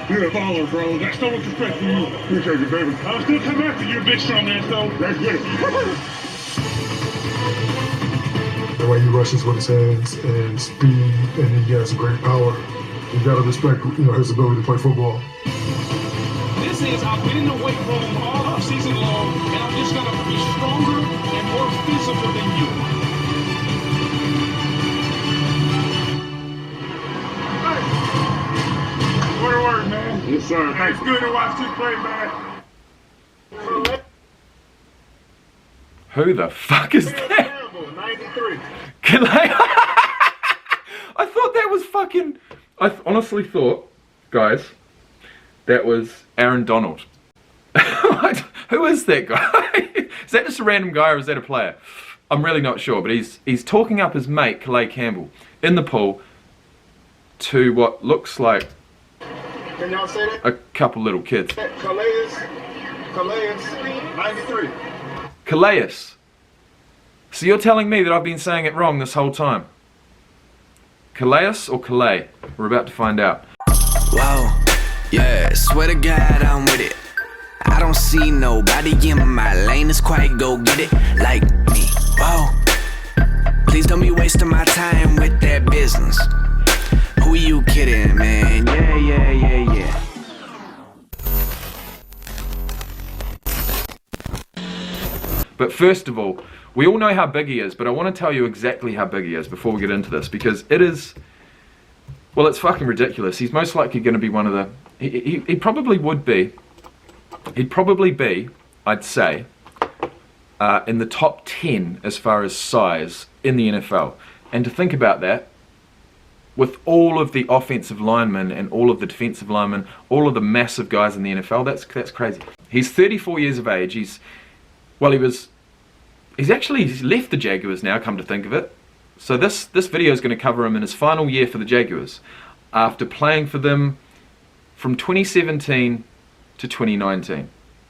You're a baller, bro. That's no disrespect to you. Appreciate you, baby. I'll still come after you, big strong man, so let's get it. The way he rushes with his hands and speed, and he has great power. You gotta respect, his ability to play football. This is, I've been in the weight room all off season long, and I'm just gonna be stronger and more physical than you. Hey, what a word, man. Yes, sir. Hey, it's good to watch you play, man. Who the fuck is that? 93. I thought that was fucking... I honestly thought, guys, that was Aaron Donald. Who is that guy? Is that just a random guy or is that a player? I'm really not sure, but he's talking up his mate, CALAIS Campbell, in the pool to what looks like Can y'all say that? a couple little kids. CALAIS 93. CALAIS. So you're telling me that I've been saying it wrong this whole time? CALAIS or CALAIS? We're about to find out. Whoa, yeah, swear to God I'm with it. I don't see nobody in my lane that's quite go get it like me. Whoa, please don't be wasting my time with that business. Who you kidding, man? Yeah. But first of all, we all know how big he is, but I want to tell you exactly how big he is before we get into this, because it is, well, it's fucking ridiculous. He's most likely going to be one of the, he probably would be, he'd probably be, I'd say, in the top 10 as far as size in the NFL. And to think about that, with all of the offensive linemen and all of the defensive linemen, all of the massive guys in the NFL, that's crazy. He's 34 years of age. He's left the Jaguars now, come to think of it. So this video is going to cover him in his final year for the Jaguars, after playing for them from 2017 to 2019.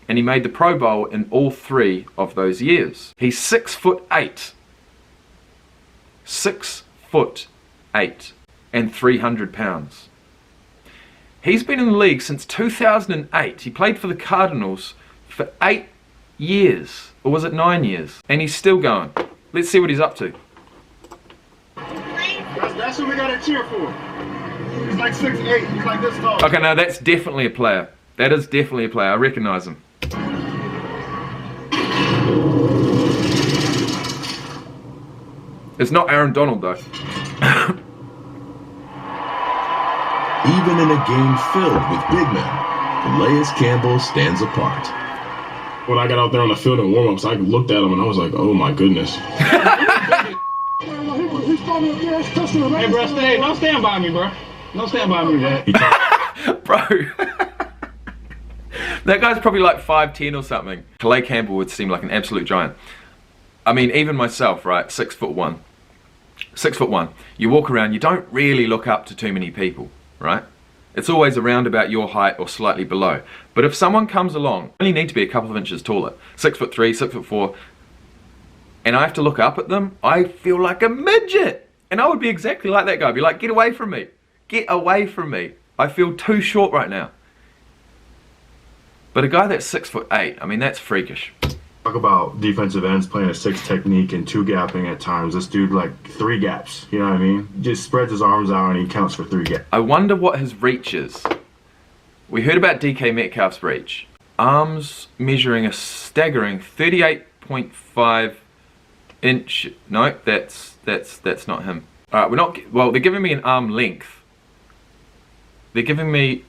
And he made the Pro Bowl in all 3 of those years. He's 6'8". 6'8", and 300 pounds. He's been in the league since 2008. He played for the Cardinals for 8 years, or was it 9 years? And he's still going. Let's see what he's up to. That's what we gotta cheer for. He's like 6'8". He's like this tall. Okay, no, that's definitely a player. That is definitely a player. I recognize him. It's not Aaron Donald though. Even in a game filled with big men, CALAIS Campbell stands apart. When I got out there on the field in warm-ups, I looked at him and I was like, oh my goodness. Hey, bro, don't stand by me, bro. Don't stand by me, Dad. Bro. That guy's probably like 5'10" or something. CALAIS Campbell would seem like an absolute giant. I mean, even myself, right, 6'1". 6'1". You walk around, you don't really look up to too many people, right? It's always around about your height or slightly below. But if someone comes along, I only need to be a couple of inches taller, 6'3", 6'4", and I have to look up at them, I feel like a midget. And I would be exactly like that guy. I'd be like, get away from me. Get away from me. I feel too short right now. But a guy that's 6'8", I mean, that's freakish. Talk about defensive ends playing a 6 technique and 2 gapping at times. This dude like 3 gaps, you know what I mean? Just spreads his arms out and he counts for 3 gaps. I wonder what his reach is. We heard about DK Metcalf's reach. Arms measuring a staggering 38.5 inch. No, that's not him. Alright, they're giving me an arm length. They're giving me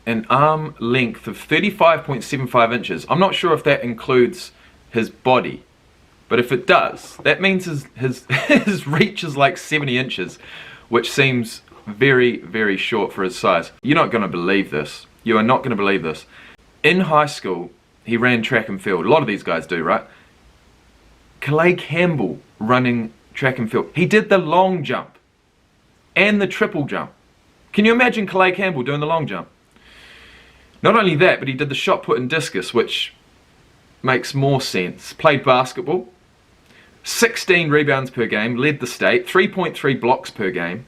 an arm length of 35.75 inches. I'm not sure if that includes his body, but if it does, that means his reach is like 70 inches, which seems very, very short for his size. You're not going to believe this. You are not going to believe this. In high school, he ran track and field. A lot of these guys do, right? CALAIS Campbell running track and field. He did the long jump and the triple jump. Can you imagine CALAIS Campbell doing the long jump? Not only that, but he did the shot put and discus, which makes more sense. Played basketball, 16 rebounds per game, led the state, 3.3 blocks per game,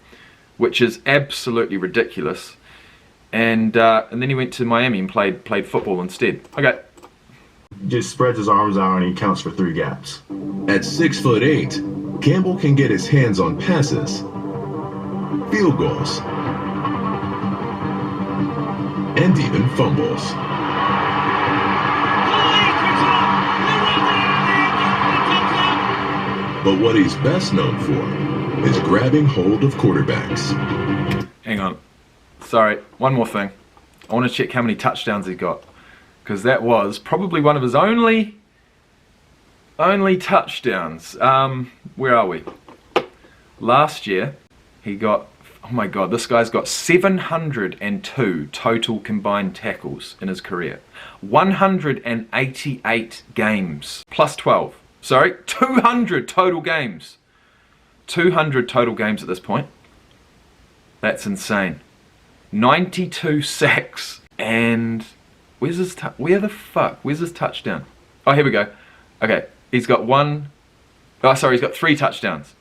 which is absolutely ridiculous. and then he went to Miami and played football instead. Okay. Just spreads his arms out and he counts for 3 gaps. At 6'8", Campbell can get his hands on passes, field goals, and even fumbles. But what he's best known for is grabbing hold of quarterbacks. Hang on. Sorry, one more thing. I want to check how many touchdowns he got, because that was probably one of his only touchdowns. Where are we? Last year, he got, oh my god, this guy's got 702 total combined tackles in his career. 188 games, plus 12. Sorry, 200 total games. 200 total games at this point. That's insane. 92 sacks. And where's his where's his touchdown? Oh, here we go. Okay, he's got 3 touchdowns.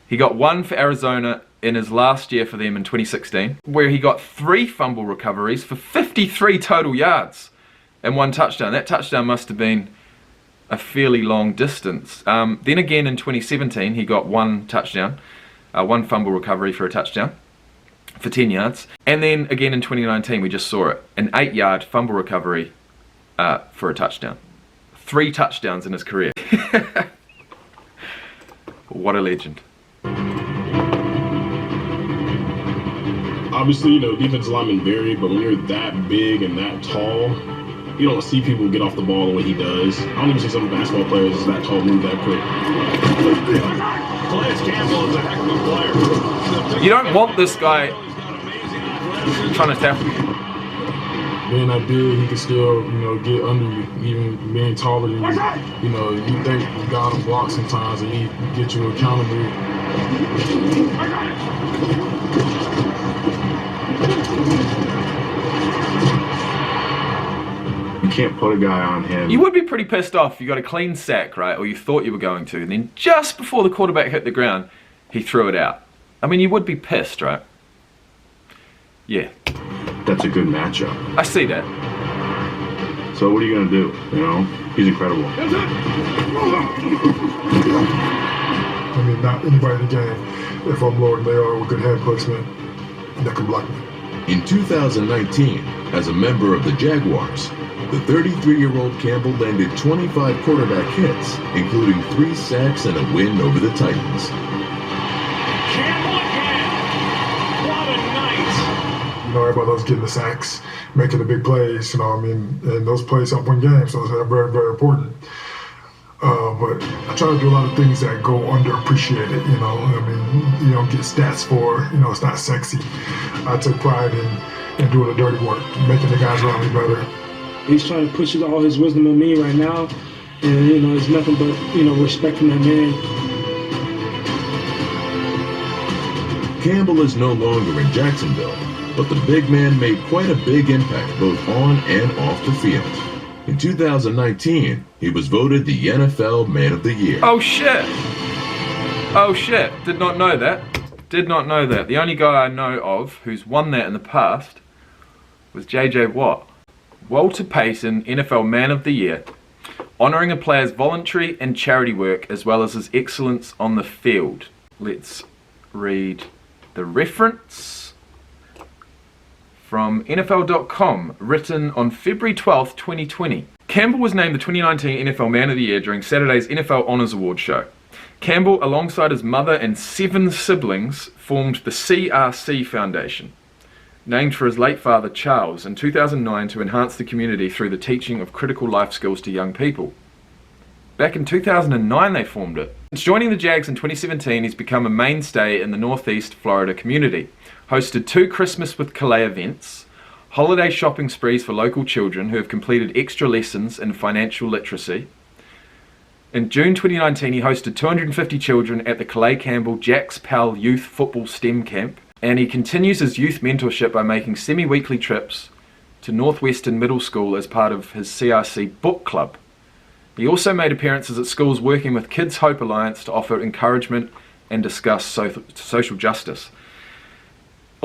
He got 1 for Arizona in his last year for them in 2016, where he got 3 fumble recoveries for 53 total yards and 1 touchdown. That touchdown must have been a fairly long distance. Then again in 2017, he got 1 touchdown, 1 fumble recovery for a touchdown for 10 yards. And then again in 2019, we just saw it, an 8-yard fumble recovery for a touchdown. 3 touchdowns in his career. What a legend. Obviously, you know, defensive linemen vary, but when you're that big and that tall, you don't see people get off the ball the way he does. I don't even see some basketball players that tall move that quick. CALAIS Campbell is a heck of a player. You don't want this guy trying to tackle you. Being that big, he can still, you know, get under you, even being taller than you. You know, you think you got him blocked sometimes, and he get you accountable. You can't put a guy on him. You would be pretty pissed off if you got a clean sack, right? Or you thought you were going to, and then just before the quarterback hit the ground, he threw it out. I mean, you would be pissed, right? Yeah. That's a good matchup. I see that. So what are you going to do? You know, he's incredible. I mean, not anybody in the game, if I'm lower than they are with good hand placement, that can block me. In 2019, as a member of the Jaguars, the 33-year-old Campbell landed 25 quarterback hits, including 3 sacks and a win over the Titans. Campbell again. What a night. You know, everybody loves getting the sacks, making the big plays, you know what I mean? And those plays help win games, so it's very, very important. But I try to do a lot of things that go underappreciated, you know. I mean, you don't get stats for, you know, it's not sexy. I take pride in doing the dirty work, making the guys around me better. He's trying to push all his wisdom on me right now, and, you know, it's nothing but, you know, respecting that man. Campbell is no longer in Jacksonville, but the big man made quite a big impact both on and off the field. In 2019, he was voted the NFL Man of the Year. Oh shit! Oh shit! Did not know that. Did not know that. The only guy I know of who's won that in the past was JJ Watt. Walter Payton, NFL Man of the Year, honouring a player's voluntary and charity work as well as his excellence on the field. Let's read the reference from NFL.com, written on February 12th, 2020. Campbell was named the 2019 NFL Man of the Year during Saturday's NFL Honors Award show. Campbell, alongside his mother and 7 siblings, formed the CRC Foundation, named for his late father Charles, in 2009 to enhance the community through the teaching of critical life skills to young people. Back in 2009 they formed it. Since joining the Jags in 2017, he's become a mainstay in the Northeast Florida community. Hosted 2 Christmas with CALAIS events, holiday shopping sprees for local children who have completed extra lessons in financial literacy. In June 2019, he hosted 250 children at the CALAIS Campbell Jack's Pal Youth Football STEM Camp, and he continues his youth mentorship by making semi-weekly trips to Northwestern Middle School as part of his CRC book club. He also made appearances at schools working with Kids Hope Alliance to offer encouragement and discuss social justice.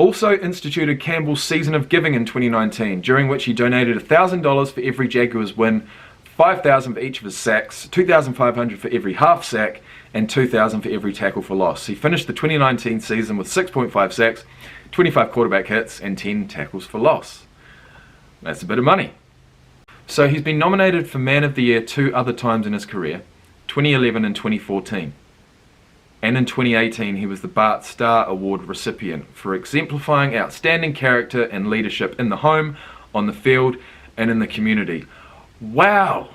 Also instituted Campbell's Season of Giving in 2019, during which he donated $1,000 for every Jaguars win, $5,000 for each of his sacks, $2,500 for every half sack, and $2,000 for every tackle for loss. He finished the 2019 season with 6.5 sacks, 25 quarterback hits, and 10 tackles for loss. That's a bit of money. So he's been nominated for Man of the Year 2 other times in his career, 2011 and 2014. And in 2018 he was the Bart Starr Award recipient for exemplifying outstanding character and leadership in the home, on the field, and in the community. Wow!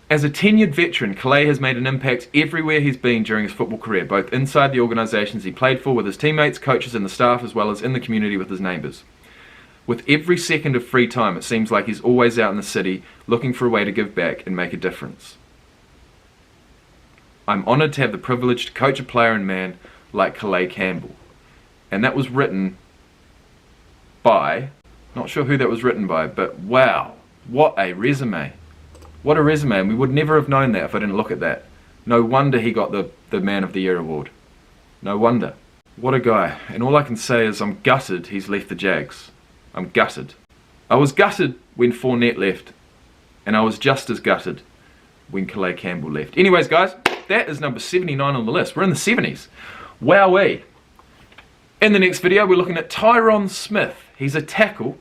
As a tenured veteran, Calais has made an impact everywhere he's been during his football career, both inside the organisations he played for with his teammates, coaches and the staff, as well as in the community with his neighbours. With every second of free time, it seems like he's always out in the city, looking for a way to give back and make a difference. I'm honoured to have the privilege to coach a player and man like Calais Campbell. And that was written by, not sure who that was written by, but wow, what a resume. What a resume, and we would never have known that if I didn't look at that. No wonder he got the Man of the Year award. No wonder. What a guy. And all I can say is I'm gutted he's left the Jags. I'm gutted. I was gutted when Fournette left, and I was just as gutted when Calais Campbell left. Anyways, guys, that is number 79 on the list. We're in the 70s. Wowee. In the next video, we're looking at Tyron Smith. He's a tackle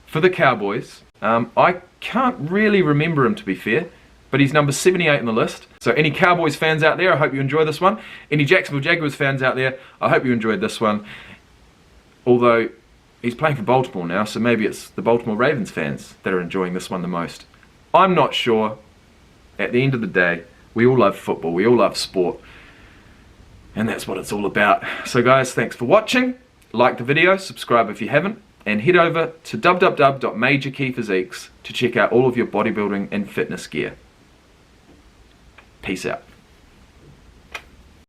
for the Cowboys. I can't really remember him, to be fair, but he's number 78 on the list. So any Cowboys fans out there, I hope you enjoy this one. Any Jacksonville Jaguars fans out there, I hope you enjoyed this one. Although he's playing for Baltimore now, so maybe it's the Baltimore Ravens fans that are enjoying this one the most. I'm not sure. At the end of the day, we all love football, we all love sport, and that's what it's all about. So guys, thanks for watching. Like the video, subscribe if you haven't, and head over to www.majorkeyphysiques to check out all of your bodybuilding and fitness gear. Peace out.